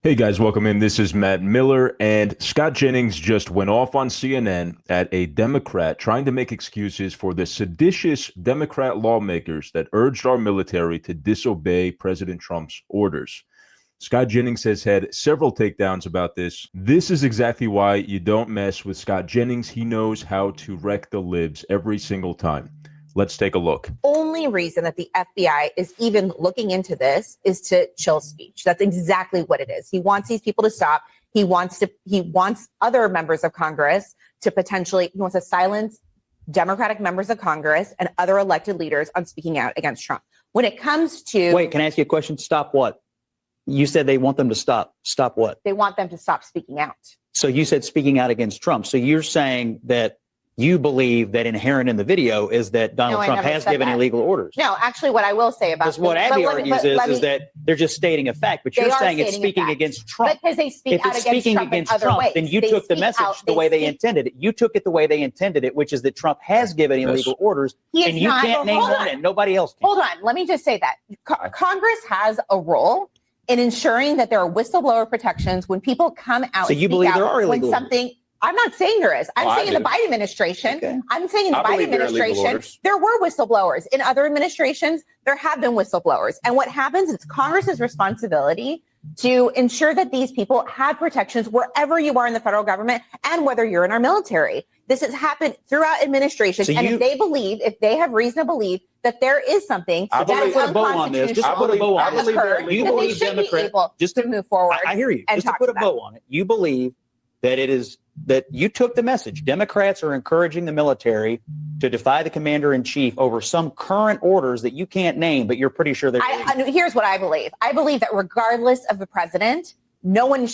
Hey guys, welcome in. This is Matt Miller, and Scott Jennings just went off on CNN at a Democrat trying to make excuses for the seditious Democrat lawmakers that urged our military to disobey President Trump's orders. Scott Jennings has had several takedowns about this. This is exactly why you don't mess with Scott Jennings. He knows how to wreck the libs every single time. Let's take a look. Only reason that the FBI is even looking into this is to chill speech. That's exactly what it is. He wants these people to stop. He wants other members of Congress to he wants to silence Democratic members of Congress and other elected leaders on speaking out against Trump. When it comes to... Wait, can I ask you a question? Stop what? You said they want them to stop. Stop what? They want them to stop speaking out. So you said speaking out against Trump. So you're saying that you believe that inherent in the video is that Donald Trump has given illegal orders. No, actually, what I will say about what Abby argues is that they're just stating a fact, but you're saying it's speaking against Trump. Because they speak out against Trump in other ways. Then you took the message the way they intended it. You took it the way they intended it, which is that Trump has given illegal orders, and you can't name one and nobody else can. Hold on, let me just say that Congress has a role in ensuring that there are whistleblower protections when people come out. So you believe there are illegal orders? I'm not saying there is. I'm saying in the Biden administration. Okay. I'm saying in the Biden administration, there were whistleblowers. In other administrations, there have been whistleblowers. And what happens is Congress's responsibility to ensure that these people have protections wherever you are in the federal government and whether you're in our military. This has happened throughout administrations. So if they have reason to believe that there is something that is unconstitutional, you believe Democrats just to move forward. I hear you. Just to put a bow on it, you believe that it is that you took the message. Democrats are encouraging the military to defy the commander in chief over some current orders that you can't name, but you're pretty sure they're. Here's what I believe. I believe that regardless of the president, no one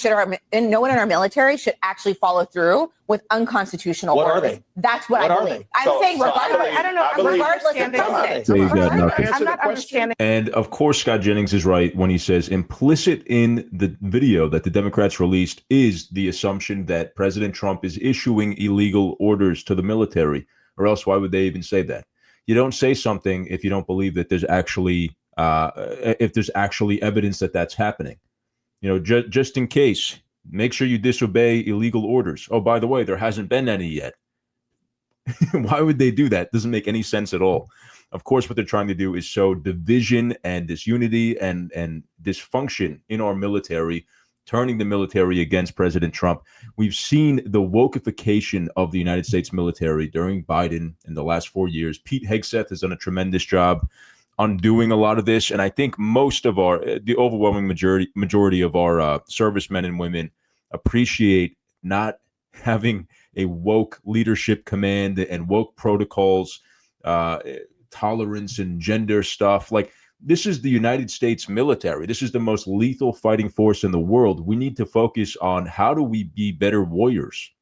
in our military should actually follow through with unconstitutional orders. What are they? That's what I believe. I'm saying regardless. I don't know. Regardless of president. So you got nothing. I'm not understanding. And of course, Scott Jennings is right when he says implicit in the video that the Democrats released is the assumption that President Trump is issuing illegal orders to the military, or else why would they even say that? You don't say something if you don't believe that there's actually evidence that that's happening. You know, just in case, make sure you disobey illegal orders. Oh, by the way, there hasn't been any yet. Why would they do that? Doesn't make any sense at all. Of course, what they're trying to do is sow division and disunity and dysfunction in our military, turning the military against President Trump. We've seen the wokeification of the United States military during Biden in the last 4 years. Pete Hegseth has done a tremendous job undoing a lot of this, and I think the overwhelming majority of our servicemen and women appreciate not having a woke leadership command and woke protocols, tolerance and gender stuff. Like, this is the United States military. This is the most lethal fighting force in the world. We need to focus on how do we be better warriors,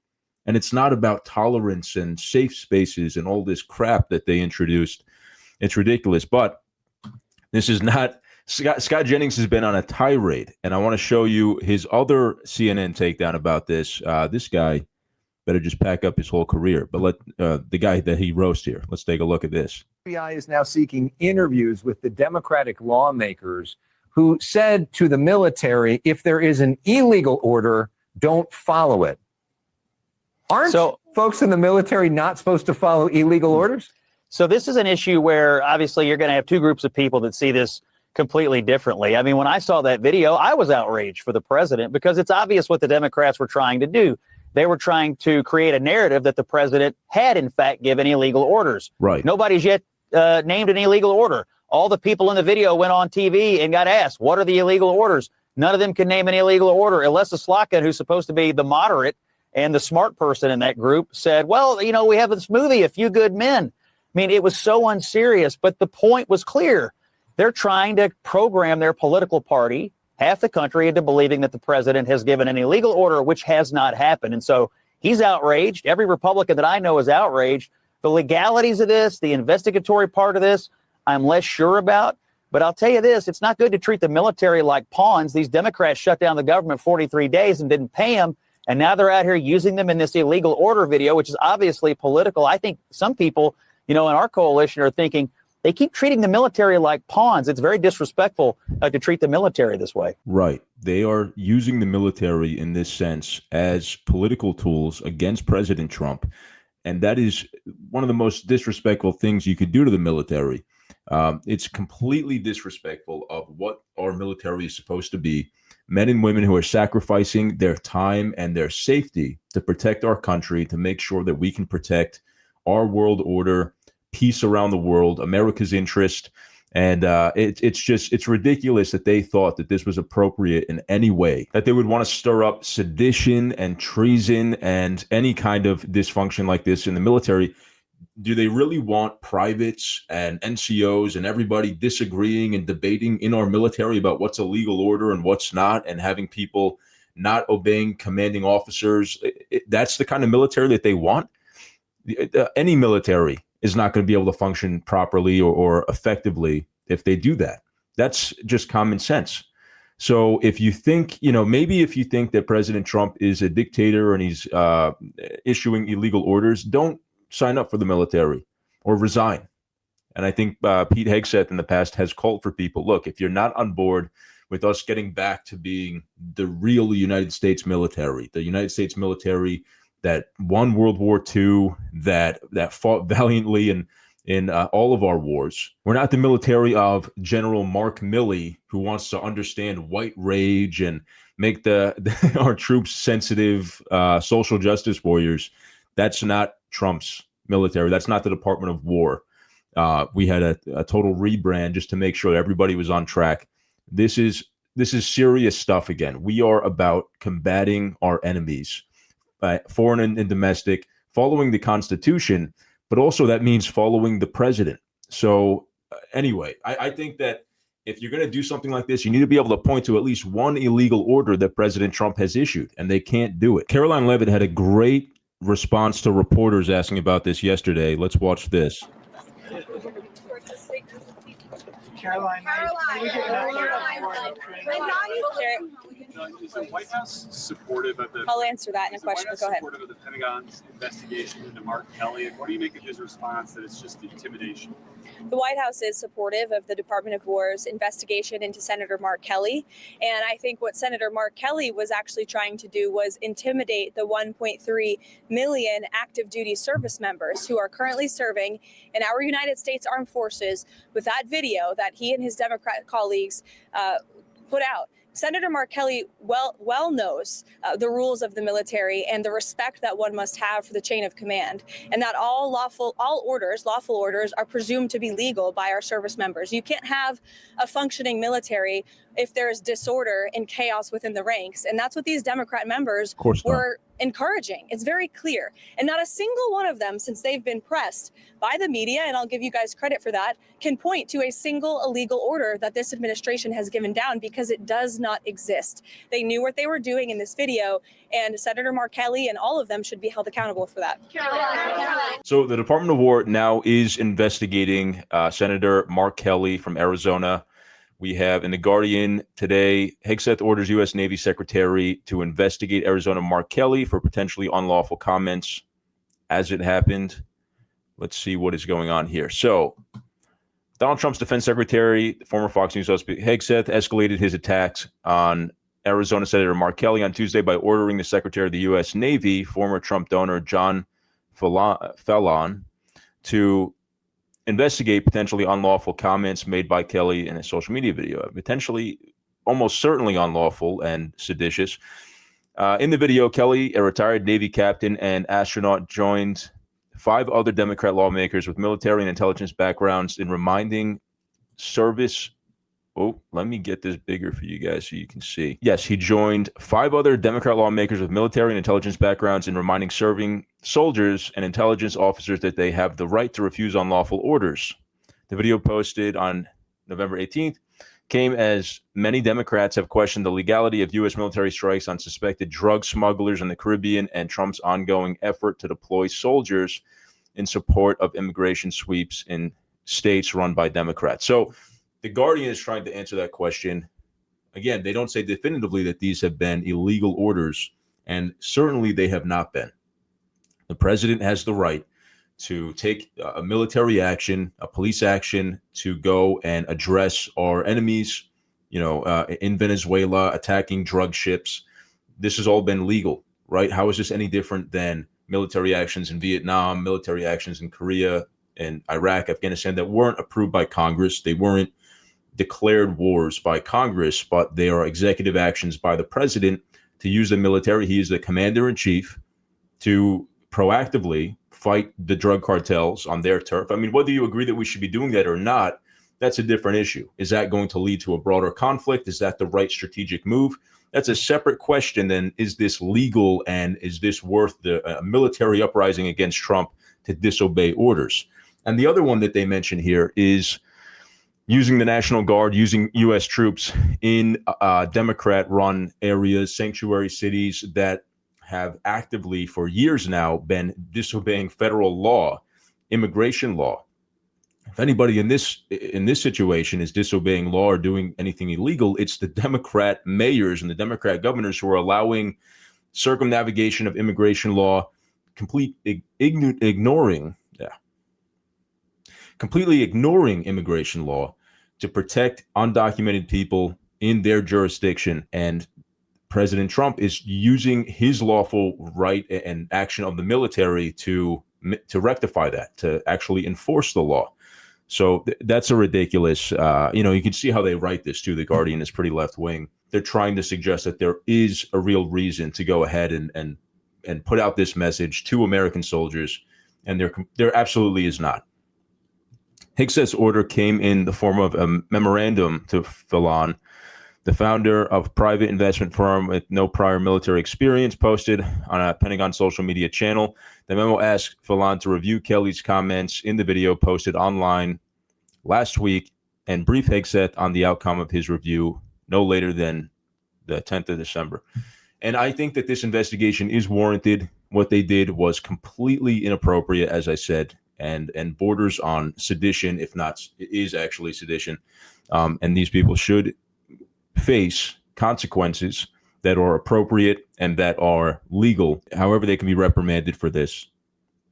and it's not about tolerance and safe spaces and all this crap that they introduced. It's ridiculous, but this is not Scott Jennings has been on a tirade, and I want to show you his other CNN takedown about this. This guy better just pack up his whole career. But let the guy that he roasts here. Let's take a look at this. The FBI is now seeking interviews with the Democratic lawmakers who said to the military, if there is an illegal order, don't follow it. Aren't folks in the military not supposed to follow illegal orders? So this is an issue where obviously you're going to have two groups of people that see this completely differently. I mean, when I saw that video, I was outraged for the president because it's obvious what the Democrats were trying to do. They were trying to create a narrative that the president had, in fact, given illegal orders. Right. Nobody's yet named an illegal order. All the people in the video went on TV and got asked, what are the illegal orders? None of them can name an illegal order. Alessa Slotkin, who's supposed to be the moderate and the smart person in that group, said, well, you know, we have this movie, A Few Good Men. I mean, it was so unserious, but the point was clear. They're trying to program their political party, half the country, into believing that the president has given an illegal order, which has not happened. And so he's outraged. Every Republican that I know is outraged. The legalities of this, the investigatory part of this, I'm less sure about. But I'll tell you this, it's not good to treat the military like pawns. These Democrats shut down the government 43 days and didn't pay them. And now they're out here using them in this illegal order video, which is obviously political. I think some people, you know, in our coalition are thinking, They keep treating the military like pawns. It's very disrespectful to treat the military this way. Right. They are using the military in this sense as political tools against President Trump. And that is one of the most disrespectful things you could do to the military. It's completely disrespectful of what our military is supposed to be. Men and women who are sacrificing their time and their safety to protect our country, to make sure that we can protect our world order, peace around the world, America's interest. And it's ridiculous that they thought that this was appropriate in any way, that they would want to stir up sedition and treason and any kind of dysfunction like this in the military. Do they really want privates and NCOs and everybody disagreeing and debating in our military about what's a legal order and what's not, and having people not obeying commanding officers? That's the kind of military that they want. Any military is not going to be able to function properly or effectively if they do that. That's just common sense. So if you think, maybe if you think that President Trump is a dictator and he's issuing illegal orders, don't sign up for the military or resign. And I think Pete Hegseth in the past has called for people, look, if you're not on board with us getting back to being the real United States military, the United States military that won World War II, that fought valiantly in all of our wars. We're not the military of General Mark Milley, who wants to understand white rage and make our troops sensitive social justice warriors. That's not Trump's military. That's not the Department of War. We had a total rebrand just to make sure everybody was on track. This is serious stuff again. We are about combating our enemies, foreign and domestic, following the Constitution, but also that means following the president. So anyway, I think that if you're going to do something like this, you need to be able to point to at least one illegal order that President Trump has issued, and they can't do it. Caroline Levitt had a great response to reporters asking about this yesterday. Let's watch this. Caroline. Is the White House supportive of the? I'll answer that in a question. Go ahead. Supportive of the Pentagon's investigation into Mark Kelly, and what do you make of his response that it's just intimidation? The White House is supportive of the Department of War's investigation into Senator Mark Kelly. And I think what Senator Mark Kelly was actually trying to do was intimidate the 1.3 million active duty service members who are currently serving in our United States Armed Forces with that video that he and his Democrat colleagues put out. Senator Mark Kelly well knows the rules of the military and the respect that one must have for the chain of command, and that all lawful orders are presumed to be legal by our service members. You can't have a functioning military if there's disorder and chaos within the ranks, and that's what these Democrat members were encouraging. It's very clear. And not a single one of them, since they've been pressed by the media, and I'll give you guys credit for that, can point to a single illegal order that this administration has given down, because it does not exist. They knew what they were doing in this video, and Senator Mark Kelly and all of them should be held accountable for that. So the Department of War now is investigating Senator Mark Kelly from Arizona. We have in The Guardian today, Hegseth orders U.S. Navy Secretary to investigate Arizona Mark Kelly for potentially unlawful comments as it happened. Let's see what is going on here. So Donald Trump's defense secretary, former Fox News host Hegseth, escalated his attacks on Arizona Senator Mark Kelly on Tuesday by ordering the Secretary of the U.S. Navy, former Trump donor John Fallon, to investigate potentially unlawful comments made by Kelly in a social media video, potentially almost certainly unlawful and seditious. In the video, Kelly, a retired Navy captain and astronaut, joined 5 other Democrat lawmakers with military and intelligence backgrounds in reminding service. Oh, let me get this bigger for you guys so you can see. Yes, he joined 5 other Democrat lawmakers with military and intelligence backgrounds in reminding serving soldiers and intelligence officers that they have the right to refuse unlawful orders. The video, posted on November 18th, came as many Democrats have questioned the legality of U.S. military strikes on suspected drug smugglers in the Caribbean and Trump's ongoing effort to deploy soldiers in support of immigration sweeps in states run by Democrats. So The Guardian is trying to answer that question. Again, they don't say definitively that these have been illegal orders, and certainly they have not been. The president has the right to take a military action, a police action to go and address our enemies, in Venezuela, attacking drug ships. This has all been legal, right? How is this any different than military actions in Vietnam, military actions in Korea and Iraq, Afghanistan that weren't approved by Congress? They weren't declared wars by Congress, but they are executive actions by the president to use the military. He is the commander in chief to proactively fight the drug cartels on their turf. I mean, whether you agree that we should be doing that or not, that's a different issue. Is that going to lead to a broader conflict? Is that the right strategic move? That's a separate question than is this legal and is this worth the military uprising against Trump to disobey orders? And the other one that they mention here is using the National Guard, using U.S. troops in Democrat-run areas, sanctuary cities that have actively for years now been disobeying federal law, immigration law. If anybody in this situation is disobeying law or doing anything illegal, it's the Democrat mayors and the Democrat governors who are allowing circumnavigation of immigration law, completely ignoring immigration law to protect undocumented people in their jurisdiction. And President Trump is using his lawful right and action of the military to rectify that, to actually enforce the law. So that's a ridiculous, you can see how they write this too. The Guardian is pretty left wing. They're trying to suggest that there is a real reason to go ahead and put out this message to American soldiers. And there absolutely is not. Higsett's order came in the form of a memorandum to Fallon, the founder of a private investment firm with no prior military experience, posted on a Pentagon social media channel. The memo asked Fallon to review Kelly's comments in the video posted online last week and brief Higsett on the outcome of his review no later than the 10th of December. And I think that this investigation is warranted. What they did was completely inappropriate, as I said, and borders on sedition, if not, it is actually sedition. And these people should face consequences that are appropriate and that are legal. However, they can be reprimanded for this.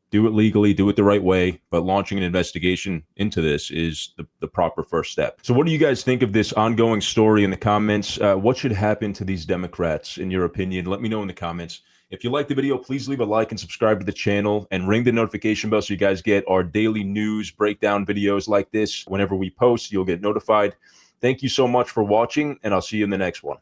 Do it legally, do it the right way, but launching an investigation into this is the proper first step. So what do you guys think of this ongoing story in the comments? What should happen to these Democrats, in your opinion? Let me know in the comments. If you like the video, please leave a like and subscribe to the channel and ring the notification bell so you guys get our daily news breakdown videos like this. Whenever we post, you'll get notified. Thank you so much for watching, and I'll see you in the next one.